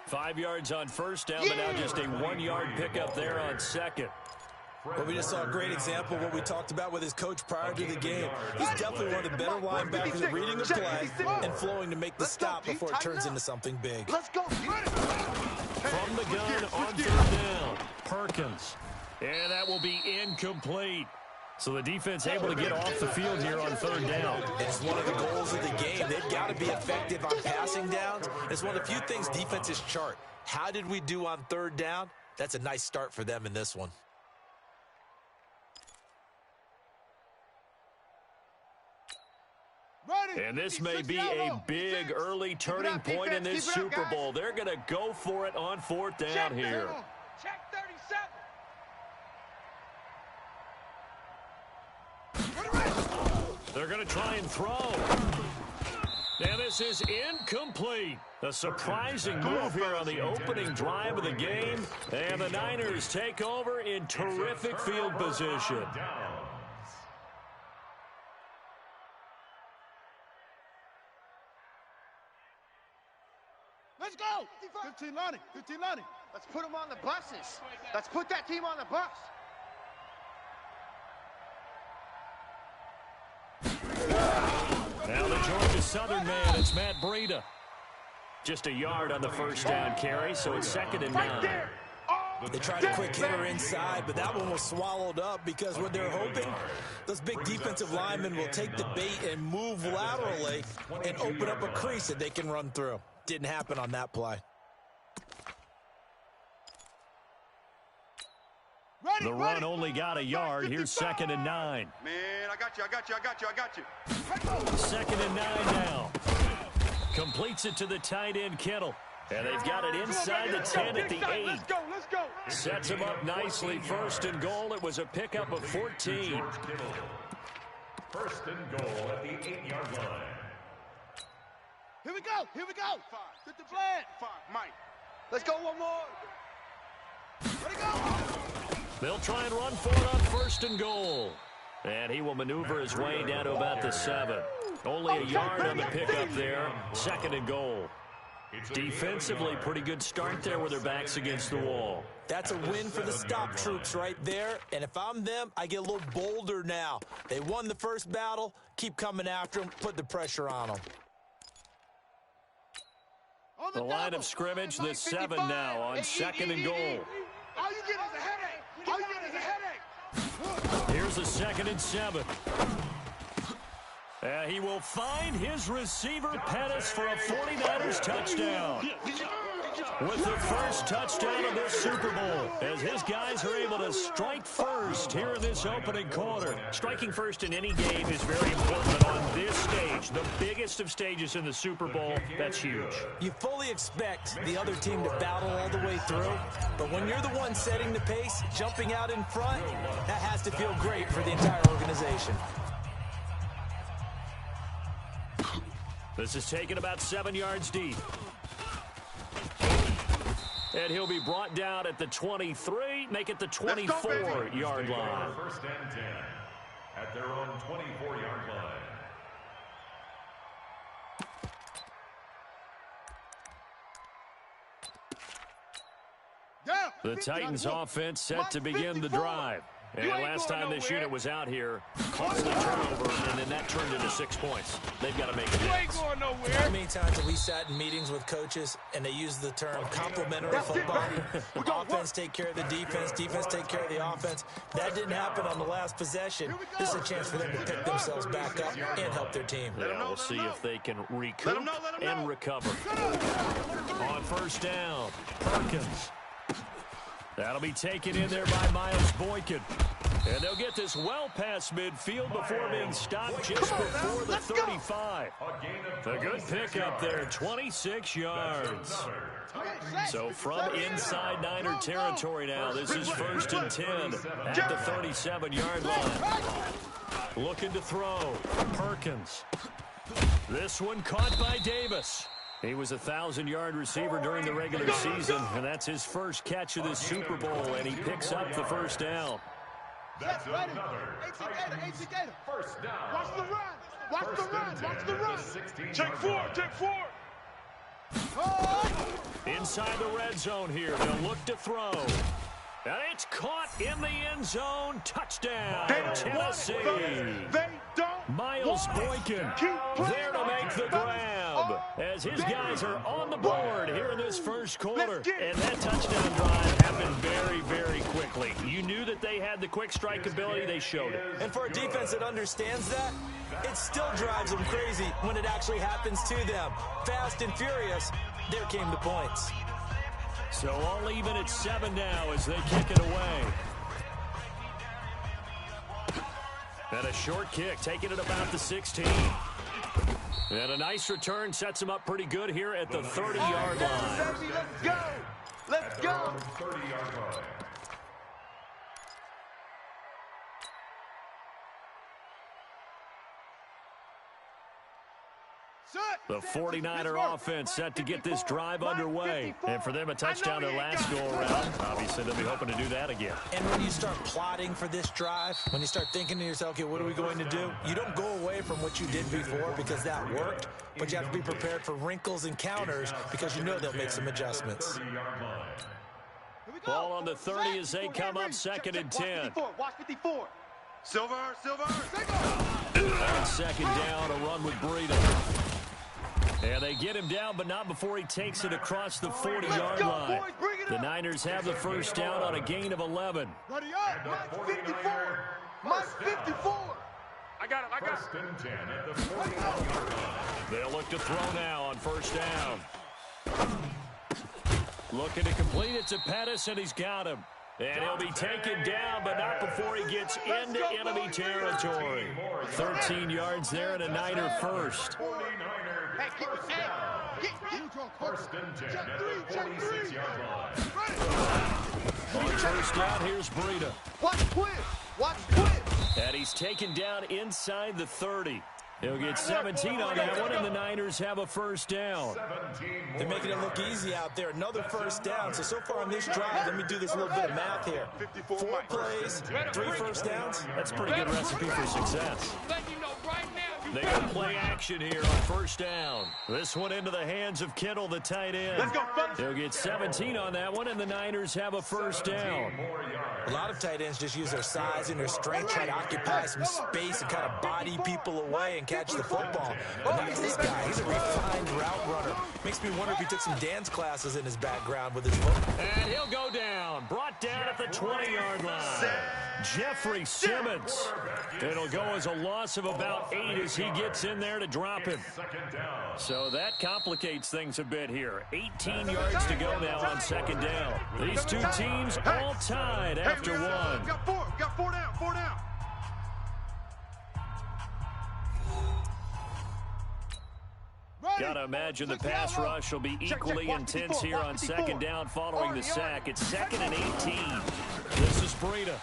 5 yards on first down, but now just a 1-yard pickup there on second. Well, we just saw a great example of what we talked about with his coach prior to the game. He's definitely one of the better linebackers at reading the play and flowing to make the stop before it turns into something big. Let's go. From the gun on third down, Perkins. And that will be incomplete. So the defense able to get off the field here on third down. It's one of the goals of the game. They've got to be effective on passing downs. It's one of the few things defenses chart. How did we do on third down? That's a nice start for them in this one. And this may be a big early turning point in this Super Bowl. They're going to go for it on fourth down here. Check 37. They're going to try and throw. And this is incomplete. A surprising move here on the opening drive of the game. And the Niners take over in terrific field position. Let's go. 15 Lonnie. 15 Lonnie. Let's put them on the buses. Let's put that team on the bus. Now the Georgia Southern man, it's Matt Breida. Just a yard on the first down carry, so it's 2nd and 9. They tried a quick hitter inside, but that one was swallowed up because what they're hoping, those big defensive linemen will take the bait and move laterally and open up a crease that they can run through. Didn't happen on that play. The run only got a yard. Here's 2nd and 9. Man, I got you. 2nd and 9 now. Completes it to the tight end, Kittle. And they've got it inside the 10 at the 8. Let's go. Sets him up nicely. 1st and goal. It was a pickup of 14. 1st and goal at the 8-yard line. Here we go. Get the flag. Mike. Let's go one more. Let it go. They'll try and run for it on 1st and goal. And he will maneuver his way down to about the 7. Only a yard on the pickup there. 2nd and goal. Defensively, pretty good start there with their backs against the wall. That's a win for the stop troops right there. And if I'm them, I get a little bolder now. They won the first battle. Keep coming after them. Put the pressure on them. The line of scrimmage, the 7 now on 2nd and goal. All you get is a headache. Here's a 2nd and 7. He will find his receiver, Pettis, for a 49ers touchdown. With the first touchdown of this Super Bowl, as his guys are able to strike first here in this opening quarter. Striking first in any game is very important, but on this stage, the biggest of stages in the Super Bowl, that's huge. You fully expect the other team to battle all the way through, but when you're the one setting the pace, jumping out in front, that has to feel great for the entire organization. This is taken about 7 yards deep. And he'll be brought down at the 23, make it the 24-yard line. 1st and 10 at their own 24-yard line. The Titans offense set to begin the drive. And last time this unit was out here, caused a turnover, and then that turned into 6 points. They've got to make it next. How many times have we sat in meetings with coaches and they use the term complementary football? Offense take care of the defense, defense take care of the offense. That didn't happen on the last possession. This is a chance for them to pick themselves back up and help their team. Yeah, we'll see if they can recoup and recover. On 1st down, Perkins. That'll be taken in there by Miles Boykin. And they'll get this well past midfield before being stopped just before the 35. A good pickup there, 26 yards. So from inside Niner territory now, this is 1st and 10 at the 37-yard line. Looking to throw, Perkins. This one caught by Davis. He was a 1,000-yard receiver during the regular season, and that's his first catch of this Super Bowl, and he picks up the 1st down. That's another first down. Watch the run. Check 4. inside the red zone here. They'll look to throw. And it's caught in the end zone. Touchdown, Tennessee. Miles Boykin there to make the grab as his guys are on the board here in this first quarter. And that touchdown drive happened very, very quickly. You knew that they had the quick strike ability. They showed it. And for a defense that understands that, it still drives them crazy when it actually happens to them. Fast and furious, there came the points. So all even at 7 now as they kick it away. And a short kick, taking it about the 16. And a nice return sets him up pretty good here at the 30-yard line. Let's go! Let's go! 30-yard line. The 49er offense set to get this drive underway. And for them, a touchdown their last go-around. Obviously, they'll be hoping to do that again. And when you start plotting for this drive, when you start thinking to yourself, okay, what are we going to do? You don't go away from what you did before because that worked, but you have to be prepared for wrinkles and counters because you know they'll make some adjustments. Ball on the 30 as they come up 2nd and 10. Watch 54. Silver. On 2nd down, a run with Breida. And they get him down, but not before he takes it across the 40-yard line. The Niners have the first down on a gain of 11. Ready up. Mike 54. Mike 54. I got it. First and 10 at the 40-yard line. They'll look to throw now on first down. Looking to complete it to Pettis, and he's got him. And he'll be taken down, but not before he gets into enemy territory. 13 yards there and a Niner first. 49er first and 10 at the 46-yard line. On first down, here's Breida. Watch quick. And he's taken down inside the 30. He'll get 17 on that one, and the Niners have a first down. They're making it look easy out there. Another first down. So far on this drive, let me do this little bit of math here. 4 plays, 3 first downs. That's a pretty good recipe for success. They go play action here on first down. This one into the hands of Kittle, the tight end. Let's go, folks. He'll get 17 on that one, and the Niners have a first down. A lot of tight ends just use their size and their strength, try to occupy some space and kind of body people away and catch the football. But not this guy. He's a refined route runner. Makes me wonder if he took some dance classes in his background with his foot. And he'll go down. Brought down at the 20-yard line. Jeffrey Simmons. It'll go as a loss of about 8 as he gets in there to drop him. So that complicates things a bit here. 18 yards to go now on 2nd down. These two teams all tied after one. Got four down. Got to imagine the pass rush will be equally intense here on 2nd down following the sack. It's 2nd and 18. This is Breida.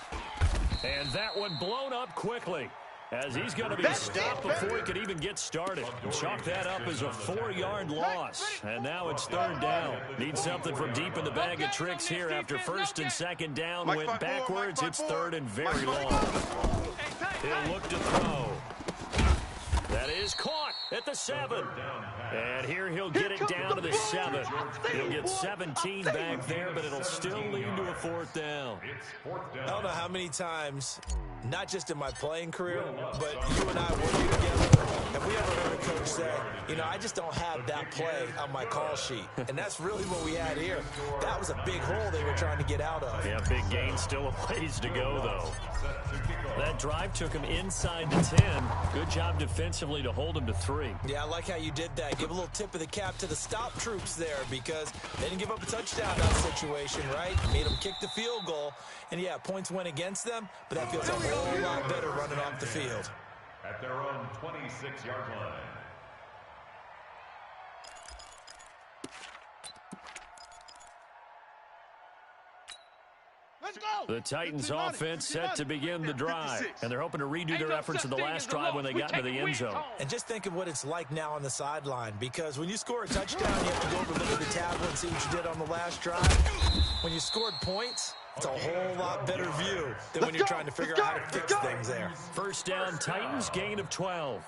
And that one blown up quickly as he's going to be stopped before he could even get started. Chalk that up as a 4-yard loss. And now it's 3rd down. Need something from deep in the bag of tricks here after 1st and 2nd down went backwards. It's 3rd and very long. He'll look to throw. That is caught at the 7. And here he'll get it down to the 7. He'll get 17 back there, but it'll still lead to a 4th down. I don't know how many times, not just in my playing career, but you and I working together, have we ever heard a coach say, you know, I just don't have that play on my call sheet. And that's really what we had here. That was a big hole they were trying to get out of. Yeah, big gain, still a ways to go, though. That drive took him inside the 10. Good job defensively to hold him to 3. Yeah, I like how you did that. Give a little tip of the cap to the stop troops there because they didn't give up a touchdown in that situation, right? Made them kick the field goal. And, yeah, points went against them, but that feels a whole lot better running off the field. At their own 26-yard line. The Titans offense set to begin the drive, and they're hoping to redo their efforts in the last drive when they got into the end zone. And just think of what it's like now on the sideline, because when you score a touchdown, you have to go over and look at the tablet and see what you did on the last drive. When you scored points, it's a whole lot better view than when you're trying to figure out how to fix things there. First down, Titans, gain of 12.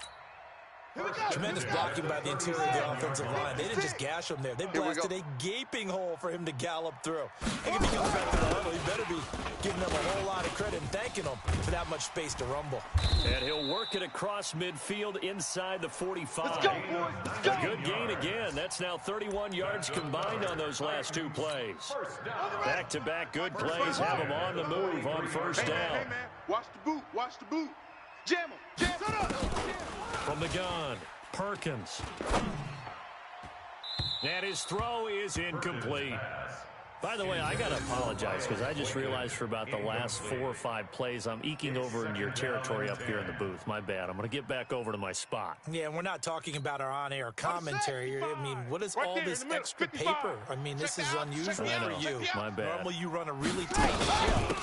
Tremendous blocking by the interior of the offensive line. They didn't just gash him there. They blasted a gaping hole for him to gallop through. I think if he comes back to the huddle, he better be giving them a whole lot of credit and thanking them for that much space to rumble. And he'll work it across midfield inside the 45. Let's go, boys. Let's go. A good gain again. That's now 31 yards combined on those last two plays. Back-to-back good plays have them on the move on first down. Hey, man. Watch the boot. Watch the boot. Jam him. Jam him. From the gun, Perkins. And his throw is incomplete. By the way, I got to apologize because I just realized for about the last 4 or 5 plays, I'm eking over into your territory up here in the booth. My bad. I'm going to get back over to my spot. Yeah, we're not talking about our on-air commentary here. I mean, what is all this extra paper? I mean, this is unusual for you. My bad. Normally, you run a really tight ship.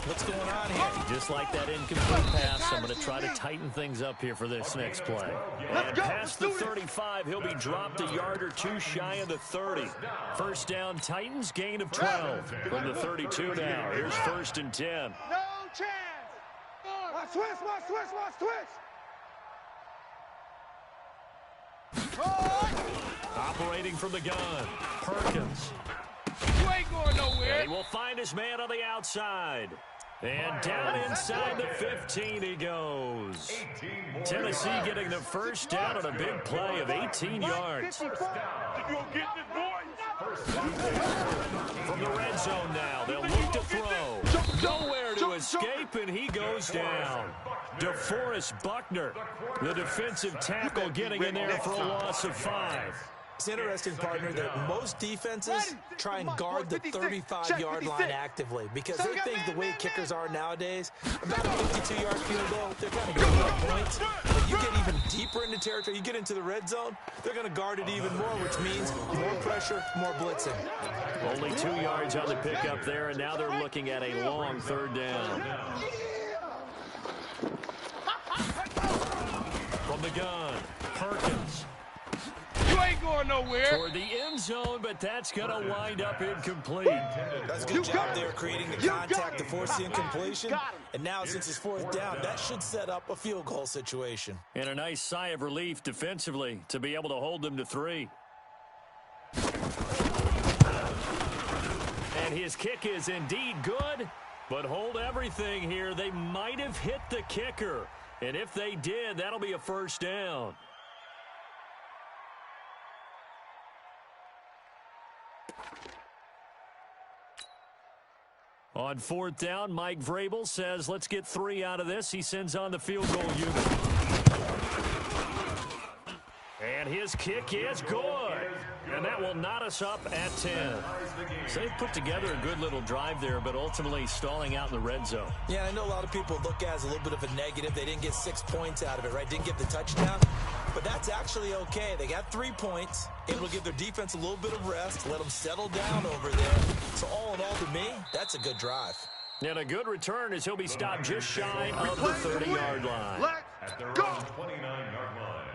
What's going on here? Just like that incomplete pass, I'm going to try to tighten things up here for this next play. And past the 35, he'll be dropped a yard or two shy of the 30. First down, Titans, gain of 12 from the 32 now. Here's first and 10. No chance. Watch switch, watch switch, watch switch. Operating from the gun, Perkins. You ain't going nowhere. And he will find his man on the outside. And down inside the 15 he goes. Tennessee getting the first down on a big play of 18 yards. From the red zone now, they'll look to throw. Nowhere to escape, and he goes down. DeForest Buckner, the defensive tackle, getting in there for a loss of 5. It's interesting, partner, that most defenses try and guard the 35-yard line actively because they think the way kickers are nowadays, about a 52-yard field goal, they're kind of giving up points. But you get even deeper into territory, you get into the red zone, they're going to guard it even more, which means more pressure, more blitzing. Only 2 yards on the pickup there, and now they're looking at a long third down. From the gun, Perkins. You ain't going nowhere. Toward the end zone, but that's going to wind up incomplete. That's a good job there creating the contact to force the incompletion. And now since it's fourth down, that should set up a field goal situation. And a nice sigh of relief defensively to be able to hold them to 3. And his kick is indeed good, but hold everything here. They might have hit the kicker. And if they did, that'll be a first down. On fourth down, Mike Vrabel says, let's get 3 out of this. He sends on the field goal unit. And his kick is good. And that will knot us up at 10. So they've put together a good little drive there, but ultimately stalling out in the red zone. Yeah, I know a lot of people look at it as a little bit of a negative. They didn't get 6 points out of it, right? Didn't get the touchdown. But that's actually okay. They got 3 points. It will give their defense a little bit of rest, let them settle down over there. So all in all, to me, that's a good drive. And a good return as he'll be stopped just shy of the 30-yard line. At their own 29-yard line.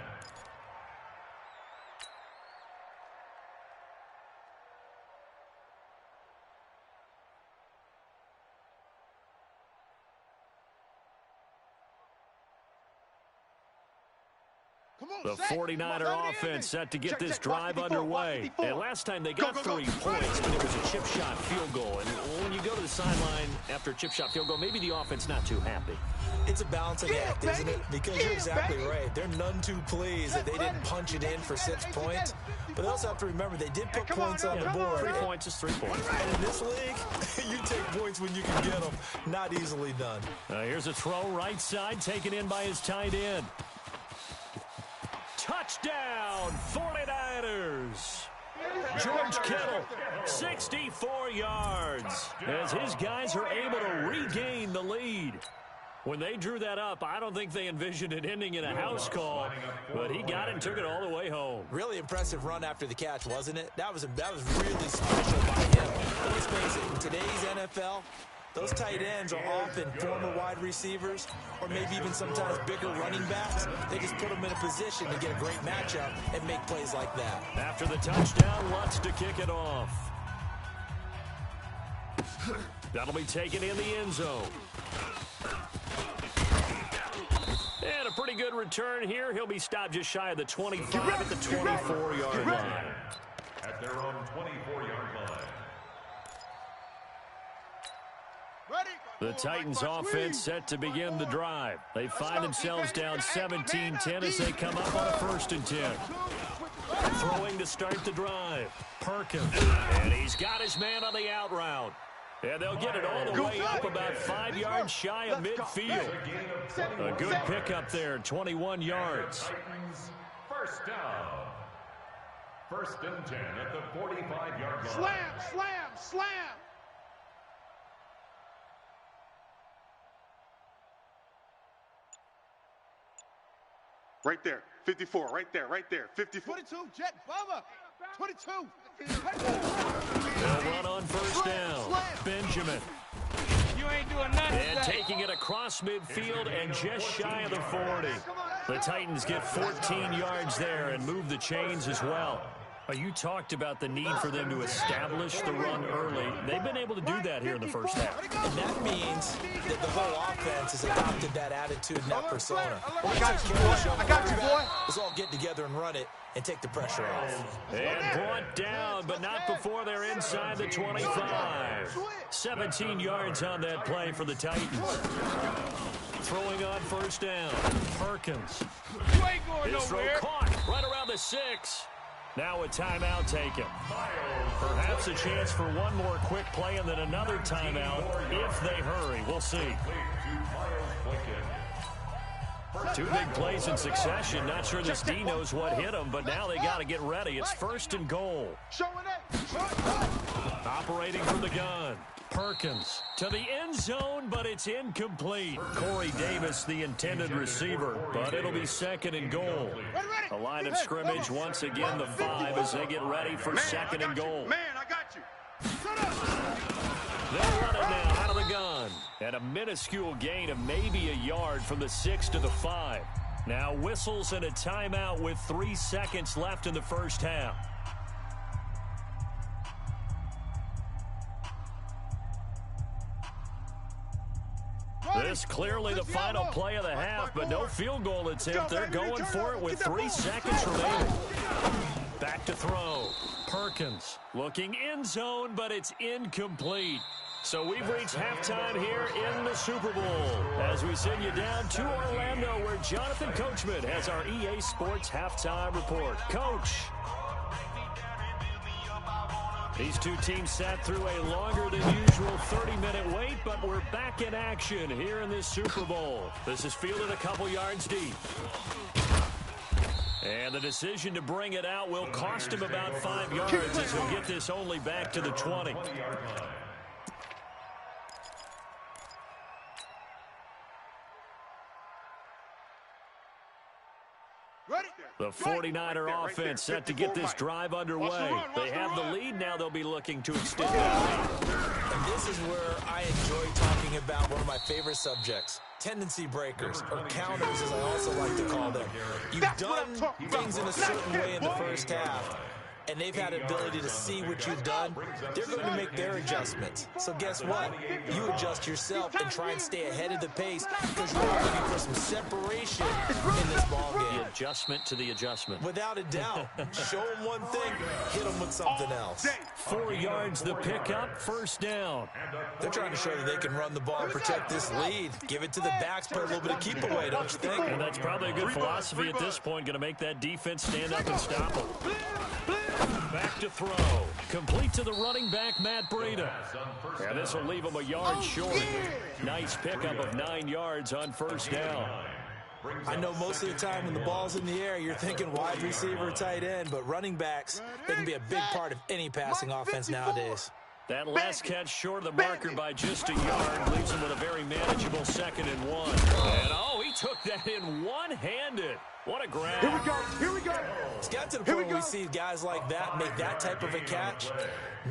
The 49er offense set to get this drive underway. And last time they got 3 points, but it was a chip shot field goal. And when you go to the sideline after a chip shot field goal, maybe the offense not too happy. It's a balancing act, isn't it? Because you're exactly right. They're none too pleased that they didn't punch it in for 6 points. But they also have to remember they did put points on the board. 3 points is 3 points. And in this league, you take points when you can get them. Not easily done. Here's a throw right side taken in by his tight end. Touchdown, 49ers. George Kittle, 64 yards, as his guys are able to regain the lead. When they drew that up, I don't think they envisioned it ending in a house call, but he got it and took it all the way home. Really impressive run after the catch, wasn't it? That was really special by him. Let's face it, in today's NFL, those tight ends are often former wide receivers or maybe even sometimes bigger running backs. They just put them in a position to get a great matchup and make plays like that. After the touchdown, Lutz to kick it off. That'll be taken in the end zone. And a pretty good return here. He'll be stopped just shy of the 25 at the 24-yard line. At their own 24-yard line. The Titans offense set to begin the drive. They find themselves down 17-10 as they come up on a 1st and 10. Throwing to start the drive. Perkins. And he's got his man on the out route. And they'll get it all the way up about 5 yards shy of midfield. A good pickup there, 21 yards. Titans, first down. 1st and 10 at the 45-yard line. Slam, slam, slam. Right there, 54, right there, 54. 22, Jet, Bubba, 22. They'll run on 1st down. Benjamin. You ain't doing nothing. And taking it across midfield and just shy of the 40. The Titans get 14 yards there and move the chains as well. You talked about the need for them to establish the run early. They've been able to do that here in the 1st half. And that means that the whole offense has adopted that attitude and that persona. I got you, boy. I got you, boy. Let's all get together and run it and take the pressure off. And brought down, but not before they're inside the 25. 17 yards on that play for the Titans. Throwing on 1st down. Perkins. You ain't going His throw nowhere. caught right around the 6. Now a timeout taken. Perhaps a chance for one more quick play and then another timeout if they hurry. We'll see. 2 big plays in succession. Not sure this D knows what hit him, but now they got to get ready. It's 1st and goal. Operating from the gun. Perkins to the end zone, but it's incomplete. Corey Davis, the intended receiver, but it'll be 2nd and goal. A line of scrimmage once again, the 5 as they get ready for 2nd and goal. Man, I got you. They'll run it now out of the gun. And a minuscule gain of maybe a yard from the 6 to the 5. Now whistles and a timeout with 3 seconds left in the 1st half. This clearly the final play of the half, but no field goal attempt. They're going for it with 3 seconds remaining. Back to throw. Perkins looking end zone, but it's incomplete. So we've reached halftime here in the Super Bowl as we send you down to Orlando where Jonathan Coachman has our EA Sports halftime report. Coach. These 2 teams sat through a longer than usual 30-minute wait, but we're back in action here in this Super Bowl. This is fielded a couple yards deep. And the decision to bring it out will cost him about 5 yards as he'll get this only back to the 20. The 49er offense set to get this drive underway. They have the lead. Now they'll be looking to extend that lead. And this is where I enjoy talking about one of my favorite subjects, tendency breakers, or counters as I also like to call them. You've done things in a certain way in the 1st half, and they've had the ability to see what you've done. They're going to make their adjustments. So guess what? You adjust yourself and try and stay ahead of the pace because you're looking for some separation in this ballgame. The adjustment to the adjustment. Without a doubt. Show them one thing, hit them with something else. 4 yards the pickup, 1st down. They're trying to show that they can run the ball and protect this lead. Give it to the backs, play a little bit of keep away, don't you think? And that's probably a good philosophy at this point, going to make that defense stand up and stop them. Back to throw. Complete to the running back, Matt Breida. And this will leave him a yard short. Nice pickup of 9 yards on 1st down. I know most of the time when the ball's in the air, you're thinking wide receiver, tight end, but running backs, they can be a big part of any passing offense nowadays. That last catch short of the marker by just a yard leaves him with a very manageable 2nd and 1. And oh, he took that in one-handed. What a grab. Here we go. Here we go. It's got to the point where we see guys like that make that type of a catch.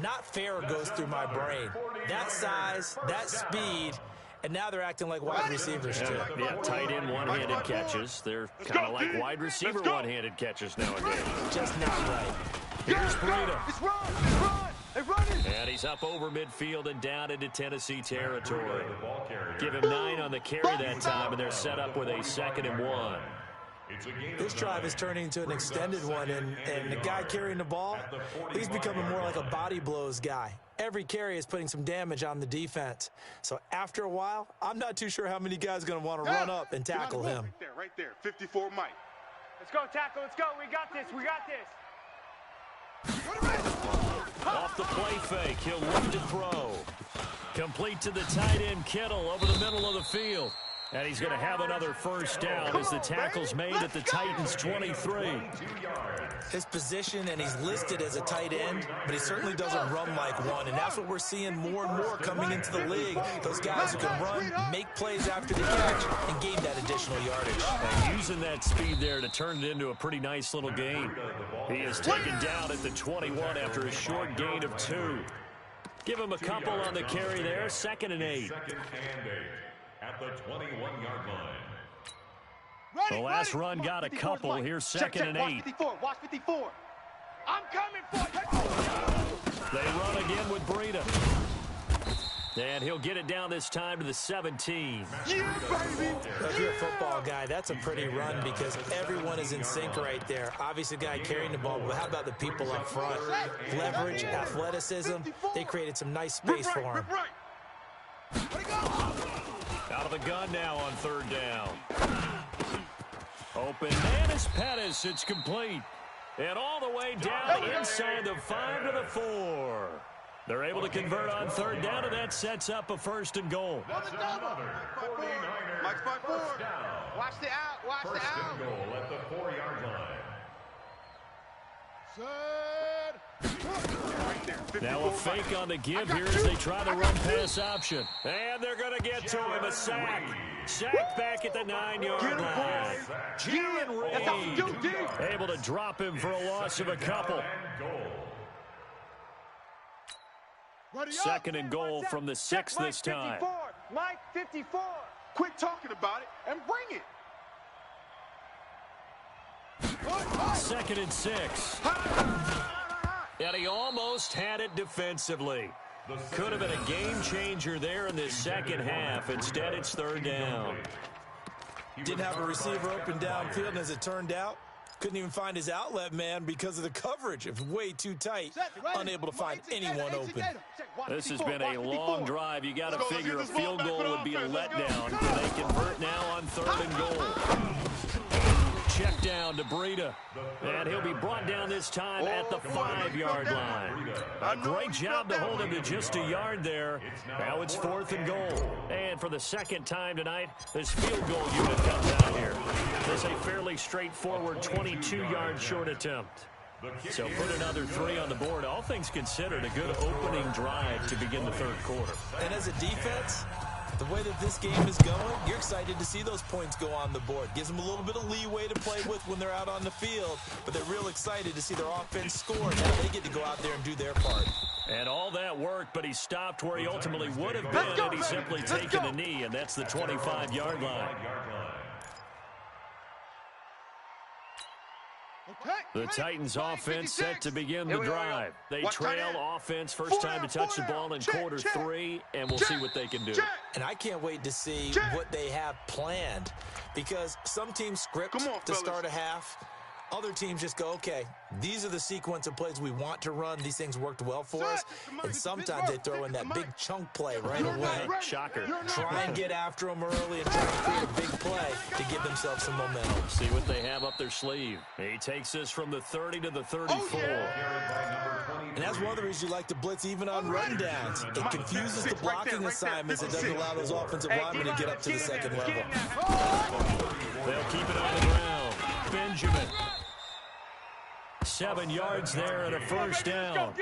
Not fair goes through my brain. That size, that speed, and now they're acting like wide receivers too. Yeah, tight end one-handed catches. They're kind of like wide receiver one-handed catches nowadays. Just not right. Here's Breida. It's run. It's run. They run it. And he he's up over midfield and down into Tennessee territory. Give him 9 on the carry that time, and they're set up with a 2nd and 1. This drive is turning into an extended one, and the guy carrying the ball, he's becoming more like a body blows guy. Every carry is putting some damage on the defense. So after a while, I'm not too sure how many guys are going to want to run up and tackle him. Right there, 54 Mike. Let's go, tackle, let's go. We got this, we got this. Off the play fake, he'll look to throw. Complete to the tight end, Kittle, over the middle of the field. And he's going to have another first down as the tackle's made at the Titans' 23. His position, and he's listed as a tight end, but he certainly doesn't run like one, and that's what we're seeing more and more coming into the league. Those guys who can run, make plays after the catch, and gain that additional yardage. And using that speed there to turn it into a pretty nice little game. He is taken down at the 21 after a short gain of 2. Give him a couple on the carry there, 2nd and 8. At the 21-yard line. The last run got a couple. Here's 2nd and 8. Watch 54. I'm coming for you. They run again with Breida. And he'll get it down this time to the 17. If you're a football guy, that's a pretty run because everyone is in sync right there. Obviously, the guy carrying the ball, but how about the people up front? Leverage, athleticism. They created some nice space for him. Out of the gun now on 3rd down. Open man is Pettis. It's complete. And all the way down inside the 5 to the 4. They're able to convert on 3rd down, and that sets up a 1st and goal. That's another 49er. Mike's by 4. Watch the out. Watch the out. 1st and goal at the 4-yard line. Now a fake on the give here as they try to run pass option. And they're going to get to him. A sack. Sacked back at the 9-yard line. Jalen Reed able to drop him for a loss of a couple. 2nd and goal from the 6 this time. Mike 54. Quit talking about it and bring it. 2nd and 6. And he almost had it defensively. Could have been a game changer there in this second half. Instead, it's 3rd down. Didn't have a receiver open downfield, and as it turned out, couldn't even find his outlet man because of the coverage. It was way too tight, unable to find anyone open. This has been a long drive. You got to figure a field goal would be a letdown. They convert now on 3rd and goal. Check down to Breida. And he'll be brought down this time at the 5-yard line. A great job to hold him to just a yard there. Now it's 4th and goal. And for the 2nd time tonight, this field goal unit comes out here. This is a fairly straightforward 22-yard short attempt. So put another 3 on the board. All things considered, a good opening drive to begin the 3rd quarter. And as a defense, the way that this game is going, you're excited to see those points go on the board. Gives them a little bit of leeway to play with when they're out on the field, but they're real excited to see their offense score. Now they get to go out there and do their part. And all that work, but he stopped where he ultimately would have been had he simply taken a knee, and that's the 25-yard line. The Titans offense set to begin the drive. They trail offense first time to touch the ball in quarter 3, and we'll see what they can do. And I can't wait to see what they have planned, because some teams script to start a half. Other teams just go, okay, these are the sequence of plays we want to run. These things worked well for us. And sometimes they throw in that big chunk play right away. Shocker. Try and get after them early and try to create a big play to give themselves some momentum. See what they have up their sleeve. He takes this from the 30 to the 34. And that's one of the reasons you like to blitz even on run downs. It confuses the blocking assignments. It doesn't allow those offensive linemen to get up to the second level. They'll keep it on the ground. Benjamin. 7 yards there and a first down.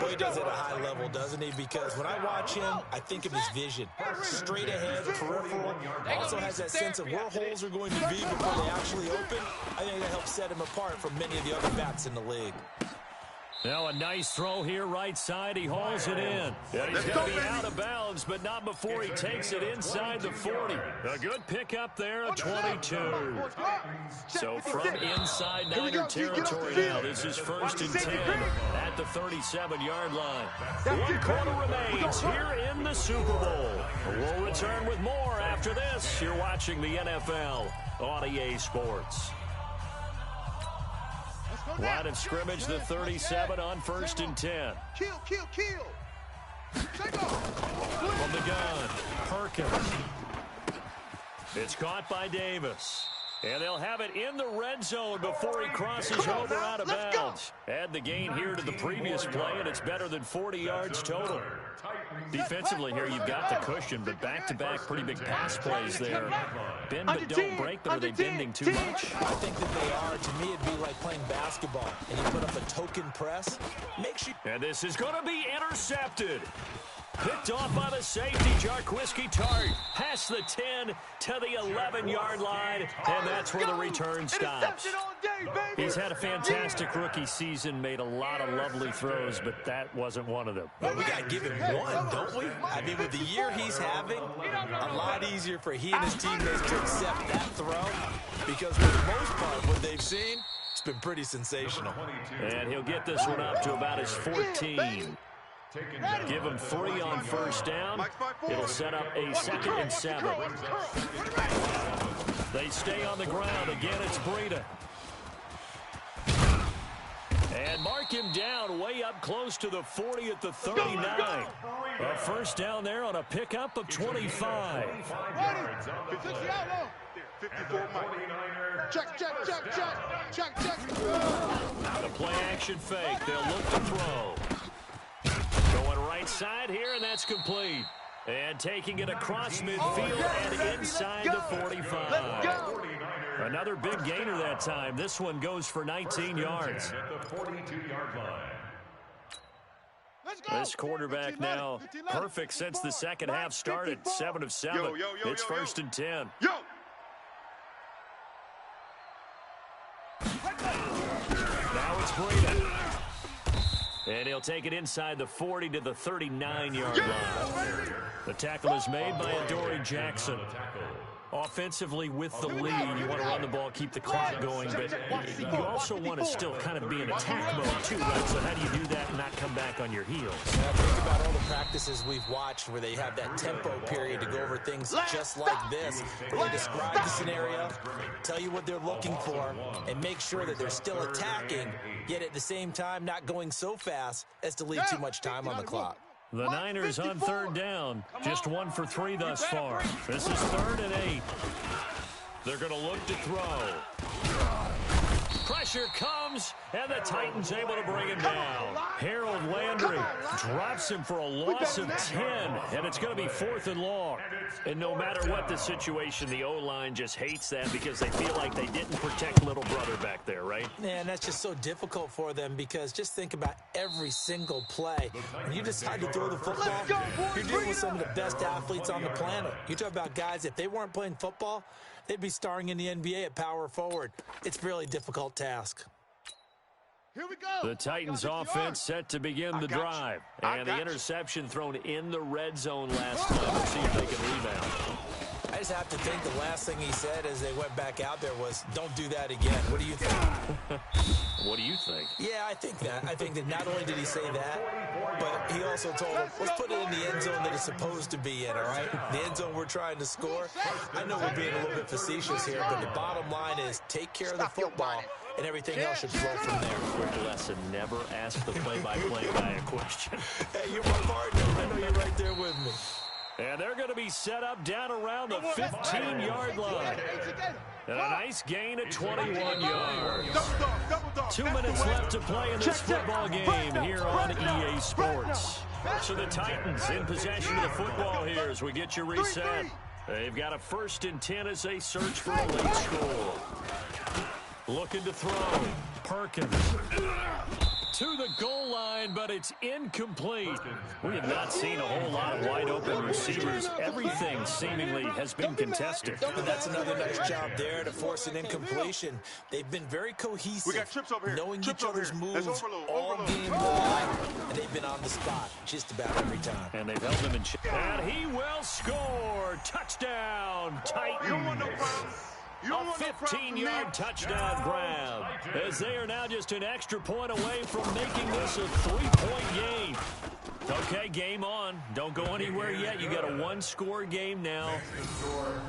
Boy, he does it at a high level, doesn't he? Because when I watch him, I think of his vision. Straight ahead, peripheral. Also has that sense of where holes are going to be before they actually open. I think that helps set him apart from many of the other backs in the league. Now a nice throw here, right side. He hauls it in. And he's going to be out of bounds, but not before he takes it inside the 40. A good pickup there, a 22. So from inside Niner territory now, this is 1st and 10 at at the 37-yard line. One quarter remains here in the Super Bowl. We'll return with more after this. You're watching the NFL on EA Sports. Line of scrimmage, the 37 on 1st and 10. Kill. From the gun, Perkins. It's caught by Davis. And they'll have it in the red zone before he crosses over out of bounds. Add the gain here to the previous play, and it's better than 40 yards total. Defensively here, you've got the cushion, but back-to-back pretty big pass plays there. Bend but don't break, but are they bending too much? I think that they are. To me, it'd be like playing basketball, and you put up a token press. Make sure. And this is going to be intercepted. Picked off by the safety, Jarquiski Tart. Past the 10 to the 11-yard line, and that's where the return stops. He's had a fantastic rookie season, made a lot of lovely throws, but that wasn't one of them. Well, we got to give him one, don't we? I mean, with the year he's having, a lot easier for he and his teammates to accept that throw, because for the most part, what they've seen, it's been pretty sensational. And he'll get this one up to about his 14. Give him 3 on 1st down. It'll set up a 2nd and 7. They stay on the ground. Again, it's Breida. And mark him down way up close to the 40 at the 39. A 1st down there on a pickup of 25. 54 Check. The play action fake. They'll look to throw. Going right side here, and that's complete. And taking it across midfield and inside the 45. Another big gainer that time. This one goes for 19 yards. This quarterback now perfect since the second half started. 7 of 7. It's 1st and 10. Now it's Breida. And he'll take it inside the 40 to the 39-yard line. The tackle is made by Adoree Jackson. Offensively with the lead, you want to run the ball, keep the clock going, but you also want to still kind of be in attack mode too, right? So how do you do that and not come back on your heels? Now, think about all the practices we've watched where they have that tempo period to go over things just like this, where they describe the scenario, tell you what they're looking for, and make sure that they're still attacking, yet at the same time not going so fast as to leave too much time on the clock. The Niners on 3rd down. Just 1 for 3 thus far. This is 3rd and 8. They're going to look to throw. Pressure comes, and the Titans able to bring him down. Harold Landry drops him for a loss of 10, and it's going to be 4th and long. And no matter what the situation, the O-line just hates that because they feel like they didn't protect little brother back there, right? Man, that's just so difficult for them because just think about every single play. When you decide to throw the football, you're dealing with some of the best athletes on the planet. You talk about guys, if they weren't playing football, they'd be starring in the NBA at power forward. It's a really difficult task. Here we go. The Titans offense set to begin the drive. And the interception thrown in the red zone last time. Let's see if they can rebound. I just have to think the last thing he said as they went back out there was, don't do that again. What do you think? What do you think? Yeah, I think that. I think that not only did he say that, but he also told them, let's put it in the end zone that it's supposed to be in, all right? The end zone we're trying to score. I know we're being a little bit facetious here, but the bottom line is take care of the football, and everything else should flow from there. Quick lesson, never ask the play-by-play guy a question. Hey, you're my partner. I know you're right there with me. And they're going to be set up down around the 15-yard line. And a nice gain of 21 yards. 2 minutes left to play in this football game here on EA Sports. So the Titans in possession of the football here as we get you reset. They've got a 1st and 10 as they search for a late score. Looking to throw. Perkins. To the goal line, but it's incomplete. We have not seen a whole lot of wide-open receivers. Everything seemingly has been contested. And that's another nice job there to force an incompletion. They've been very cohesive, knowing each other's moves all game long, and they've been on the spot just about every time. And they've held him in check. And he will score. Touchdown, Titans. A 15-yard touchdown grab, as they are now just an extra point away from making this a 3-point game. Okay, game on. Don't go anywhere yet. You got a one-score game now.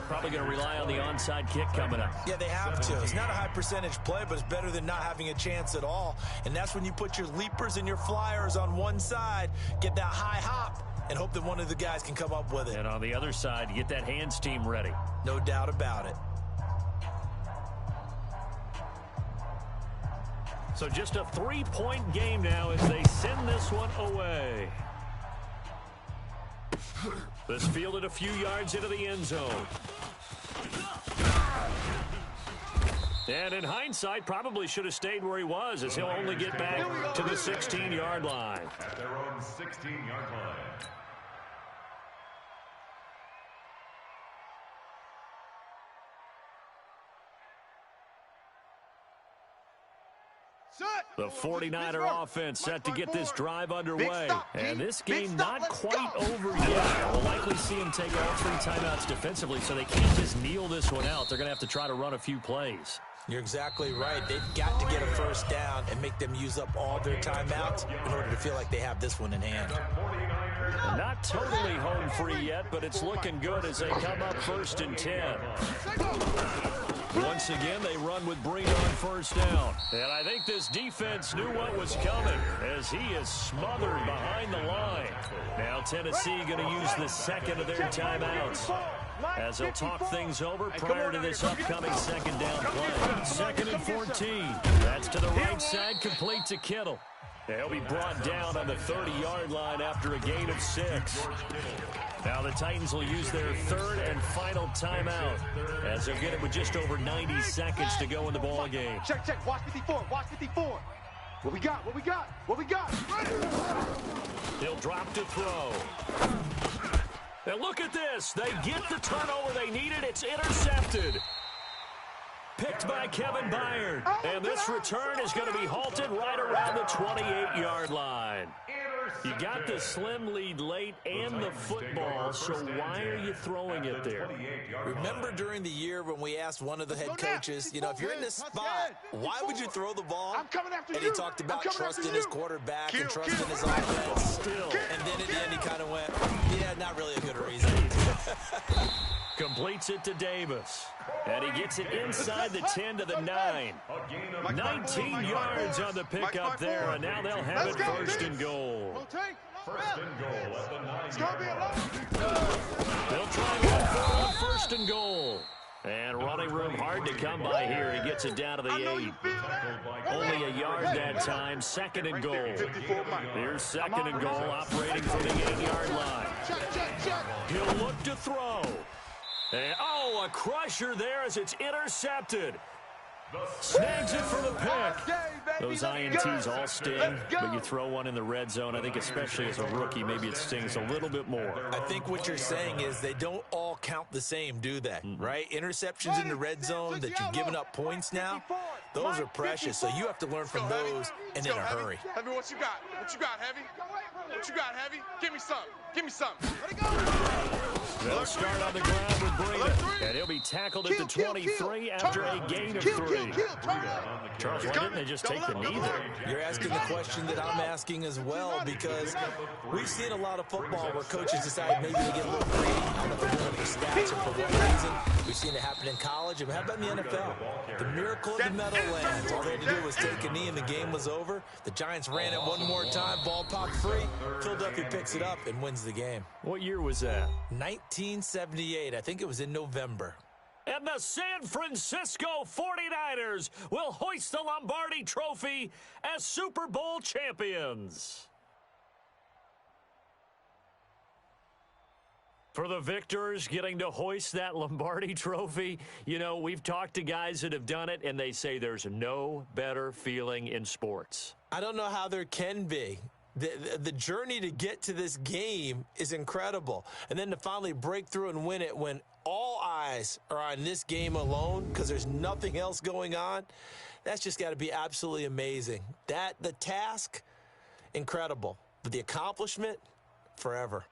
Probably going to rely on the onside kick coming up. Yeah, they have to. It's not a high-percentage play, but it's better than not having a chance at all. And that's when you put your leapers and your flyers on one side, get that high hop, and hope that one of the guys can come up with it. And on the other side, get that hands team ready. No doubt about it. So just a 3-point game now as they send this one away. This fielded a few yards into the end zone. And in hindsight, probably should have stayed where he was, as he'll only get back to the 16-yard line. At their own 16-yard line. The 49er offense set to get this drive underway. And this game not quite over yet. We'll likely see them take all 3 timeouts defensively, so they can't just kneel this one out. They're going to have to try to run a few plays. You're exactly right. They've got to get a first down and make them use up all their timeouts in order to feel like they have this one in hand. Not totally home free yet, but it's looking good as they come up 1st and 10. Once again, they run with Breed on first down. And I think this defense knew what was coming as he is smothered behind the line. Now Tennessee going to use the second of their timeouts as they'll talk things over prior to this upcoming second down play. 2nd and 14. That's to the right side, complete to Kittle. He'll be brought down on the 30-yard line after a gain of 6. Now the Titans will use their 3rd and final timeout as they'll get it with just over 90 seconds to go in the ball game. Check. Watch 54. Watch 54. What we got? What we got? What we got? He'll drop to throw. And look at this. They get the turnover they needed. It's intercepted. Picked by Kevin Byard. And this return is going to be halted right around the 28-yard line. You got the slim lead late and the football, so why are you throwing it there? Remember during the year when we asked one of the head coaches, you know, if you're in this spot, why would you throw the ball? And he talked about trusting his quarterback and trusting his offense. Still. And then at the end he kind of went, yeah, not really a good reason. Completes it to Davis. And he gets it inside the 10 to the 9. 19 yards on the pickup there, and now they'll have it 1st and goal. 1st and goal at the 9-yard line. They'll try to go forward 1st and goal. And running room hard to come by here. He gets it down to the 8. Only a yard that time. 2nd and goal. Here's 2nd and goal, operating from the 8-yard line. He'll look to throw. And, a crusher there as it's intercepted. Snags it for the pick. Those INTs all sting, but you throw one in the red zone, I think especially as a rookie, maybe it stings a little bit more. I think what you're saying is they don't all count the same, do they? Right? Interceptions in the red zone that you've given up points now, those are precious, so you have to learn from those and in a hurry. Heavy, what you got? What you got, Heavy? What you got, Heavy? Give me some. Give me some. They'll start on the ground with Breida, and he'll be tackled at the 23 after a gain of 3. Charles, why didn't they just take the knee there? You're asking the question that I'm asking as well, because we've seen a lot of football where coaches decide maybe to get a little creative. I don't know if they're doing it for stats or for what reason. We've seen it happen in college, and how about in the NFL? The miracle of the Meadowlands. All they had to do was take a knee, and the game was over. The Giants ran it one more time, ball popped free. Philadelphia picks it up and wins the game. What year was that? 1978. I think it was in November. And the San Francisco 49ers will hoist the Lombardi Trophy as Super Bowl champions. For the victors getting to hoist that Lombardi Trophy, you know, we've talked to guys that have done it, and they say there's no better feeling in sports. I don't know how there can be. The journey to get to this game is incredible. And then to finally break through and win it when all eyes are on this game alone because there's nothing else going on, that's just got to be absolutely amazing. The task, incredible. But the accomplishment, forever.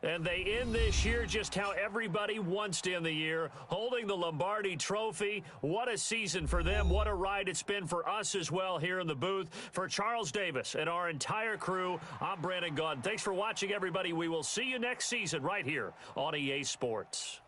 And they end this year just how everybody wants to end the year, holding the Lombardi Trophy. What a season for them. What a ride it's been for us as well here in the booth. For Charles Davis and our entire crew, I'm Brandon Gaudin. Thanks for watching, everybody. We will see you next season right here on EA Sports.